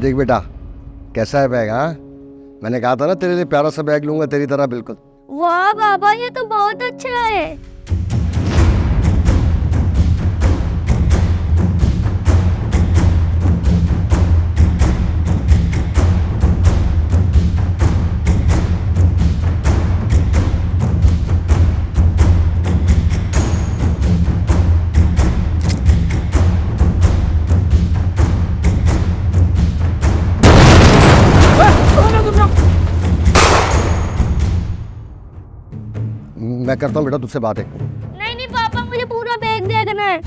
देख बेटा, कैसा है बैग? हाँ, मैंने कहा था ना तेरे लिए प्यारा सा बैग लूंगा, तेरी तरह बिल्कुल। वाह बाबा, ये तो बहुत अच्छा है। मैं करता हूँ बेटा तुझसे बात है। नहीं नहीं पापा, मुझे पूरा बैग देखना है।